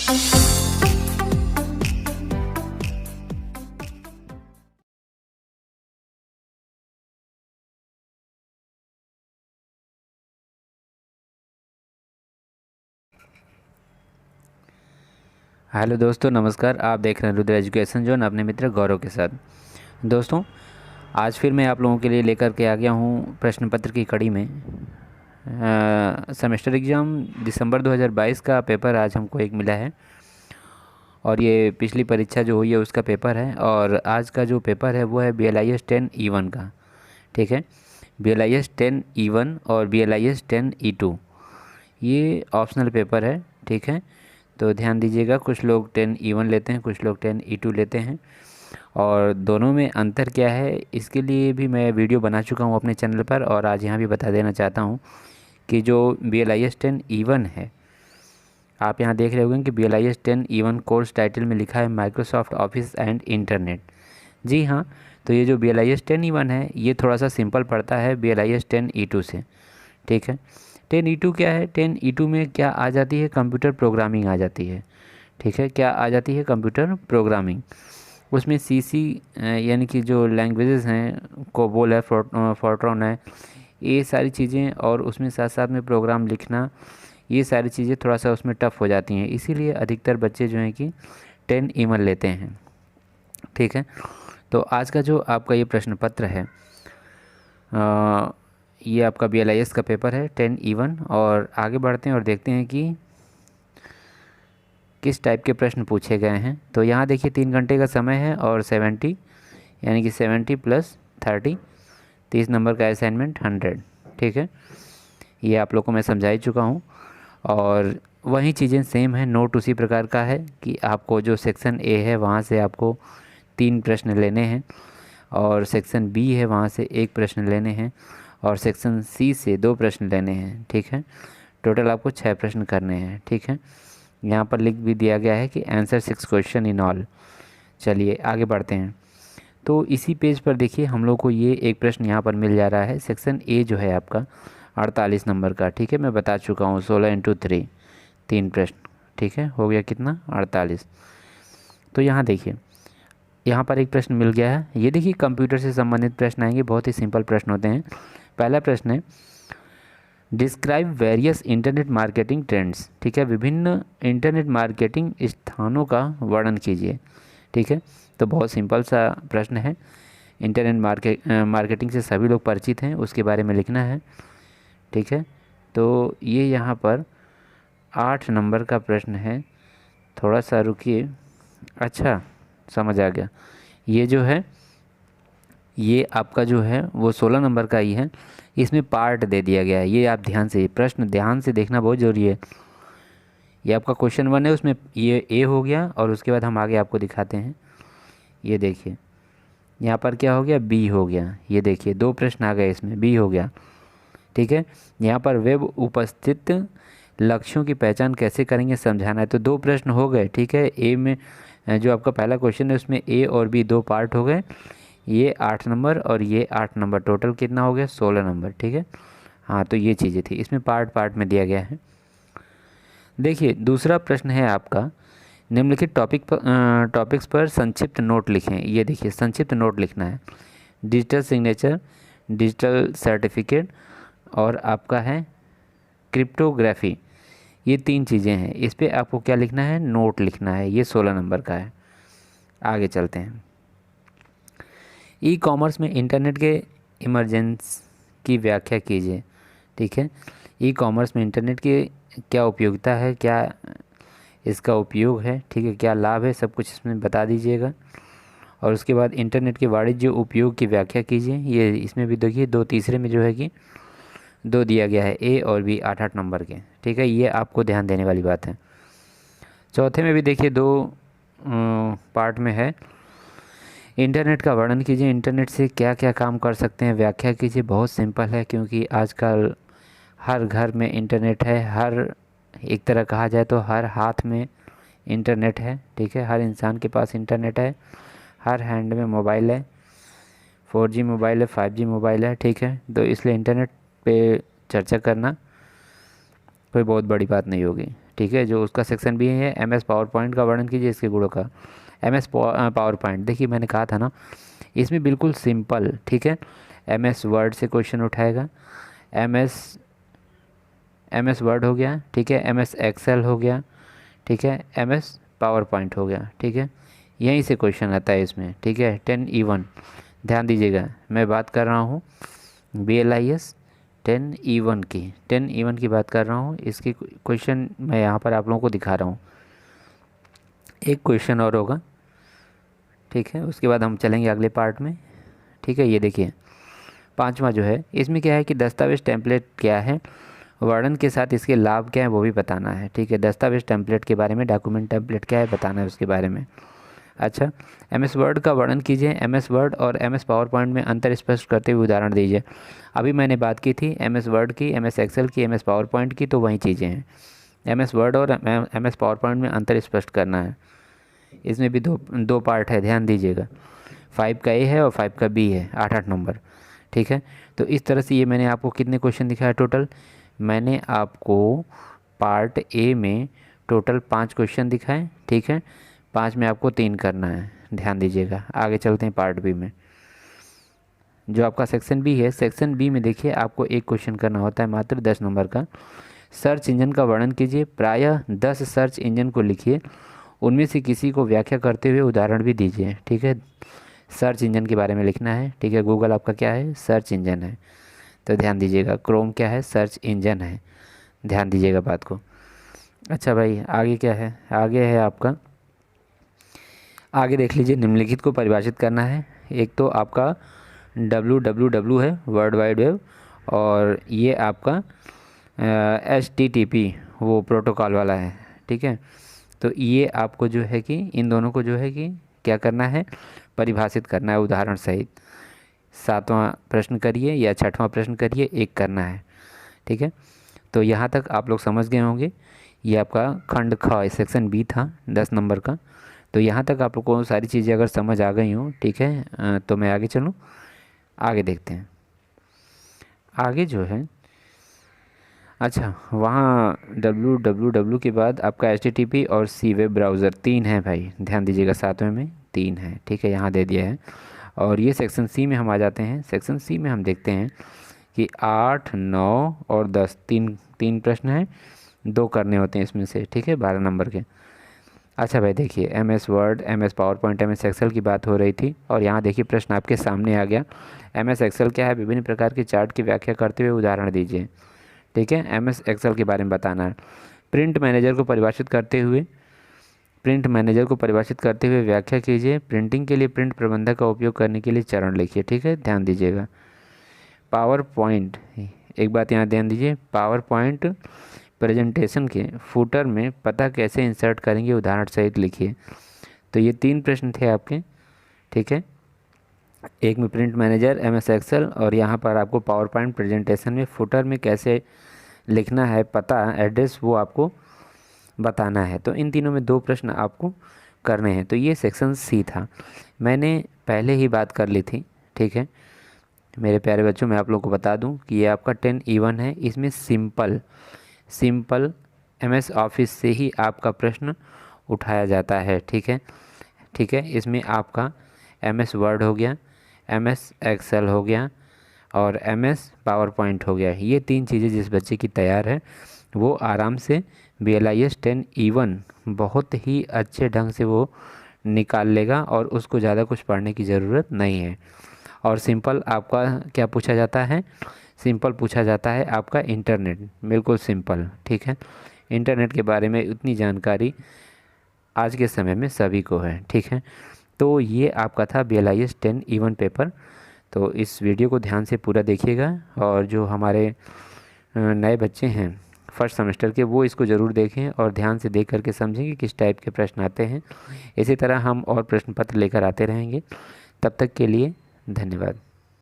Hello दोस्तों, नमस्कार। आप देख रहे हैं रुद्र एजुकेशन जोन अपने मित्र गौरव के साथ। दोस्तों, आज फिर मैं आप लोगों के लिए लेकर के आ गया हूँ प्रश्न पत्र की कड़ी में। सेमेस्टर एग्ज़ाम दिसंबर 2022 का पेपर आज हमको एक मिला है, और ये पिछली परीक्षा जो हुई है उसका पेपर है। और आज का जो पेपर है वो है BLIS 10 E1 का। ठीक है, BLIS 10 E1 और BLIS 10 E2 ये ऑप्शनल पेपर है। ठीक है, तो ध्यान दीजिएगा, कुछ लोग 10 E1 लेते हैं, कुछ लोग 10 E2 लेते हैं, और दोनों में अंतर क्या है इसके लिए भी मैं वीडियो बना चुका हूँ अपने चैनल पर। और आज यहाँ भी बता देना चाहता हूँ कि जो BLIS 10 E1 है, आप यहाँ देख रहे होंगे कि BLIS 10 E1 कोर्स टाइटल में लिखा है माइक्रोसॉफ्ट ऑफिस एंड इंटरनेट। जी हाँ, तो ये जो BLIS 10 E1 है ये थोड़ा सा सिंपल पड़ता है BLIS 10 E2 से। ठीक है, 10 E2 क्या है? 10 E2 में क्या आ जाती है? कंप्यूटर प्रोग्रामिंग आ जाती है। ठीक है, क्या आ जाती है? Computer programming. उसमें CC यानी कि जो लैंग्वेजेस हैं, कोबोल है, फोर्ट्रॉन है, ये सारी चीज़ें, और उसमें साथ साथ में प्रोग्राम लिखना, ये सारी चीज़ें थोड़ा सा उसमें टफ़ हो जाती हैं। इसीलिए अधिकतर बच्चे जो हैं कि 10 E1 लेते हैं। ठीक है, तो आज का जो आपका ये प्रश्न पत्र है, ये आपका BLIS का पेपर है 10 E1। और आगे बढ़ते हैं और देखते हैं कि किस टाइप के प्रश्न पूछे गए हैं। तो यहाँ देखिए 3 घंटे का समय है, और 70 यानी कि 70 + 30, 30 नंबर का असाइनमेंट 100। ठीक है, ये आप लोग को मैं समझा ही चुका हूँ। और वही चीज़ें सेम है, नोट उसी प्रकार का है कि आपको जो सेक्शन A है वहाँ से आपको 3 प्रश्न लेने हैं, और सेक्शन B है वहाँ से 1 प्रश्न लेने हैं, और सेक्शन C से 2 प्रश्न लेने हैं। ठीक है, टोटल आपको 6 प्रश्न करने हैं। ठीक है, यहाँ पर लिख भी दिया गया है कि आंसर 6 क्वेश्चन इन ऑल। चलिए आगे बढ़ते हैं। तो इसी पेज पर देखिए हम लोग को ये एक प्रश्न यहाँ पर मिल जा रहा है। सेक्शन A जो है आपका 48 नंबर का। ठीक है, मैं बता चुका हूँ 16 × 3, 3 प्रश्न। ठीक है, हो गया कितना? 48। तो यहाँ देखिए, यहाँ पर एक प्रश्न मिल गया है। ये देखिए कंप्यूटर से संबंधित प्रश्न आएंगे, बहुत ही सिंपल प्रश्न होते हैं। पहला प्रश्न है describe various internet marketing trends. ठीक है, विभिन्न इंटरनेट मार्केटिंग स्थानों का वर्णन कीजिए। ठीक है, तो बहुत सिंपल सा प्रश्न है। इंटरनेट मार्केटिंग से सभी लोग परिचित हैं, उसके बारे में लिखना है। ठीक है, तो ये यहाँ पर 8 नंबर का प्रश्न है। थोड़ा सा रुकिए। अच्छा, समझ आ गया। ये जो है, ये आपका जो है वो 16 नंबर का ही है। इसमें पार्ट दे दिया गया है, ये आप ध्यान से, प्रश्न ध्यान से देखना बहुत ज़रूरी है। ये आपका क्वेश्चन 1 है, उसमें ये A हो गया, और उसके बाद हम आगे आपको दिखाते हैं। ये देखिए यहाँ पर क्या हो गया? B हो गया। ये देखिए 2 प्रश्न आ गए, इसमें B हो गया। ठीक है, यहाँ पर वेब उपस्थित लक्ष्यों की पहचान कैसे करेंगे समझाना है, तो 2 प्रश्न हो गए। ठीक है, A में जो आपका पहला क्वेश्चन है उसमें A और B 2 पार्ट हो गए। ये 8 नंबर और ये 8 नंबर, टोटल कितना हो गया? 16 नंबर। ठीक है, हाँ, तो ये चीज़ें थी, इसमें पार्ट पार्ट में दिया गया है। देखिए दूसरा प्रश्न है आपका, निम्नलिखित टॉपिक्स पर संक्षिप्त नोट लिखें। ये देखिए संक्षिप्त नोट लिखना है। डिजिटल सिग्नेचर, डिजिटल सर्टिफिकेट, और आपका है क्रिप्टोग्राफी। ये 3 चीज़ें हैं, इस पे आपको क्या लिखना है? नोट लिखना है। ये 16 नंबर का है। आगे चलते हैं। ई-कॉमर्स में इंटरनेट के इमरजेंस की व्याख्या कीजिए। ठीक है, ई-कॉमर्स में इंटरनेट की क्या उपयोगिता है, क्या इसका उपयोग है, ठीक है, क्या लाभ है, सब कुछ इसमें बता दीजिएगा। और उसके बाद इंटरनेट के वाणिज्य उपयोग की व्याख्या कीजिए। ये इसमें भी देखिए 2 तीसरे में जो है कि 2 दिया गया है, A और B 8-8 नंबर के। ठीक है, ये आपको ध्यान देने वाली बात है। चौथे में भी देखिए 2 पार्ट में है। इंटरनेट का वर्णन कीजिए, इंटरनेट से क्या क्या काम कर सकते हैं, व्याख्या कीजिए। बहुत सिंपल है, क्योंकि आजकल हर घर में इंटरनेट है, हर एक तरह कहा जाए तो हर हाथ में इंटरनेट है। ठीक है, हर इंसान के पास इंटरनेट है, हर हैंड में मोबाइल है, 4G मोबाइल है, 5G मोबाइल है। ठीक है, तो इसलिए इंटरनेट पे चर्चा करना कोई बहुत बड़ी बात नहीं होगी। ठीक है, जो उसका सेक्शन बी है MS पावर पॉइंट का वर्णन कीजिए इसके गुणों का। MS पावर पॉइंट, देखिए मैंने कहा था ना इसमें बिल्कुल सिंपल, ठीक है, MS वर्ड से क्वेश्चन उठाएगा। MS वर्ड हो गया, ठीक है, MS एक्सेल हो गया, ठीक है, MS पावर पॉइंट हो गया, ठीक है, यहीं से क्वेश्चन आता है इसमें, ठीक है। 10E1 ध्यान दीजिएगा, मैं बात कर रहा हूँ BLIS 10E1 की बात कर रहा हूँ। इसकी क्वेश्चन मैं यहाँ पर आप लोगों को दिखा रहा हूँ। एक क्वेश्चन और होगा, ठीक है, उसके बाद हम चलेंगे अगले पार्ट में, ठीक है। ये देखिए 5वां जो है, इसमें क्या है कि दस्तावेज टेम्पलेट क्या है, वर्णन के साथ इसके लाभ क्या है वो भी बताना है, ठीक है। दस्तावेज टेम्पलेट के बारे में, डॉक्यूमेंट टेम्पलेट क्या है बताना है उसके बारे में। अच्छा, MS वर्ड का वर्णन कीजिए। MS वर्ड और MS पावर पॉइंट में अंतर स्पष्ट करते हुए उदाहरण दीजिए। अभी मैंने बात की थी MS वर्ड की, MS एक्सेल की, MS पावर पॉइंट की, तो वही चीज़ें हैं। MS वर्ड और MS पावर पॉइंट में अंतर स्पष्ट करना है। इसमें भी दो पार्ट है, ध्यान दीजिएगा। 5 का A है और 5 का B है, 8 नंबर, ठीक है। तो इस तरह से ये मैंने आपको कितने क्वेश्चन दिखाया टोटल, मैंने आपको पार्ट A में टोटल 5 क्वेश्चन दिखाए, ठीक है। 5 में आपको 3 करना है, ध्यान दीजिएगा। आगे चलते हैं पार्ट B में। जो आपका सेक्शन B है, सेक्शन B में देखिए आपको एक क्वेश्चन करना होता है मात्र 10 नंबर का। सर्च इंजन का वर्णन कीजिए। प्रायः 10 सर्च इंजन को लिखिए, उनमें से किसी को व्याख्या करते हुए उदाहरण भी दीजिए, ठीक है। सर्च इंजन के बारे में लिखना है, ठीक है। गूगल आपका क्या है, सर्च इंजन है, तो ध्यान दीजिएगा। क्रोम क्या है, सर्च इंजन है, ध्यान दीजिएगा बात को। अच्छा भाई, आगे क्या है, आगे है आपका, आगे देख लीजिए। निम्नलिखित को परिभाषित करना है। एक तो आपका www है, वर्ल्ड वाइड वेब, और ये आपका HTTP वो प्रोटोकॉल वाला है, ठीक है। तो ये आपको जो है कि इन दोनों को जो है कि क्या करना है, परिभाषित करना है उदाहरण सहित। 7वां प्रश्न करिए या 6वां प्रश्न करिए, एक करना है, ठीक है। तो यहाँ तक आप लोग समझ गए होंगे। ये आपका खंड ख सेक्शन B था 10 नंबर का। तो यहाँ तक आप लोग को सारी चीज़ें अगर समझ आ गई हों, ठीक है, तो मैं आगे चलूँ। आगे देखते हैं, आगे जो है, अच्छा वहाँ www के बाद आपका HTTP और C वेब ब्राउज़र 3 है भाई, ध्यान दीजिएगा। 7वें में 3 है, ठीक है, यहाँ दे दिया है। और ये सेक्शन C में हम आ जाते हैं। सेक्शन C में हम देखते हैं कि 8, 9 और 10 तीन प्रश्न हैं, 2 करने होते हैं इसमें से, ठीक है, 12 नंबर के। अच्छा भाई देखिए, MS word, MS PowerPoint, MS Excel की बात हो रही थी, और यहाँ देखिए प्रश्न आपके सामने आ गया। MS एक्सेल क्या है, विभिन्न प्रकार के चार्ट की व्याख्या करते हुए उदाहरण दीजिए, ठीक है। MS एक्सेल के बारे में बताना है। प्रिंट मैनेजर को परिभाषित करते हुए व्याख्या कीजिए। प्रिंटिंग के लिए प्रिंट प्रबंधक का उपयोग करने के लिए चरण लिखिए, ठीक है, ध्यान दीजिएगा। पावर पॉइंट, एक बात यहाँ ध्यान दीजिए, पावर पॉइंट प्रेजेंटेशन के फुटर में पता कैसे इंसर्ट करेंगे उदाहरण सहित लिखिए। तो ये 3 प्रश्न थे आपके, ठीक है। एक में प्रिंट मैनेजर, MS एक्सेल, और यहाँ पर आपको पावर पॉइंट प्रेजेंटेशन में फुटर में कैसे लिखना है पता, एड्रेस, वो आपको बताना है। तो इन तीनों में 2 प्रश्न आपको करने हैं। तो ये सेक्शन C था, मैंने पहले ही बात कर ली थी, ठीक है। मेरे प्यारे बच्चों, मैं आप लोगों को बता दूं कि ये आपका 10E1 है। इसमें सिंपल MS ऑफिस से ही आपका प्रश्न उठाया जाता है, ठीक है, ठीक है। इसमें आपका MS वर्ड हो गया, MS एक्सेल हो गया, और MS पावर पॉइंट हो गया। ये 3 चीज़ें जिस बच्चे की तैयार है वो आराम से BLIS 10E1 बहुत ही अच्छे ढंग से वो निकाल लेगा, और उसको ज़्यादा कुछ पढ़ने की ज़रूरत नहीं है। और सिंपल आपका क्या पूछा जाता है, सिंपल पूछा जाता है आपका इंटरनेट, बिल्कुल सिंपल, ठीक है। इंटरनेट के बारे में उतनी जानकारी आज के समय में सभी को है, ठीक है। तो ये आपका था BLIS 10E1 पेपर। तो इस वीडियो को ध्यान से पूरा देखिएगा, और जो हमारे नए बच्चे हैं फर्स्ट सेमेस्टर के, वो इसको ज़रूर देखें और ध्यान से देख करके समझें कि किस टाइप के प्रश्न आते हैं। इसी तरह हम और प्रश्न पत्र लेकर आते रहेंगे। तब तक के लिए धन्यवाद।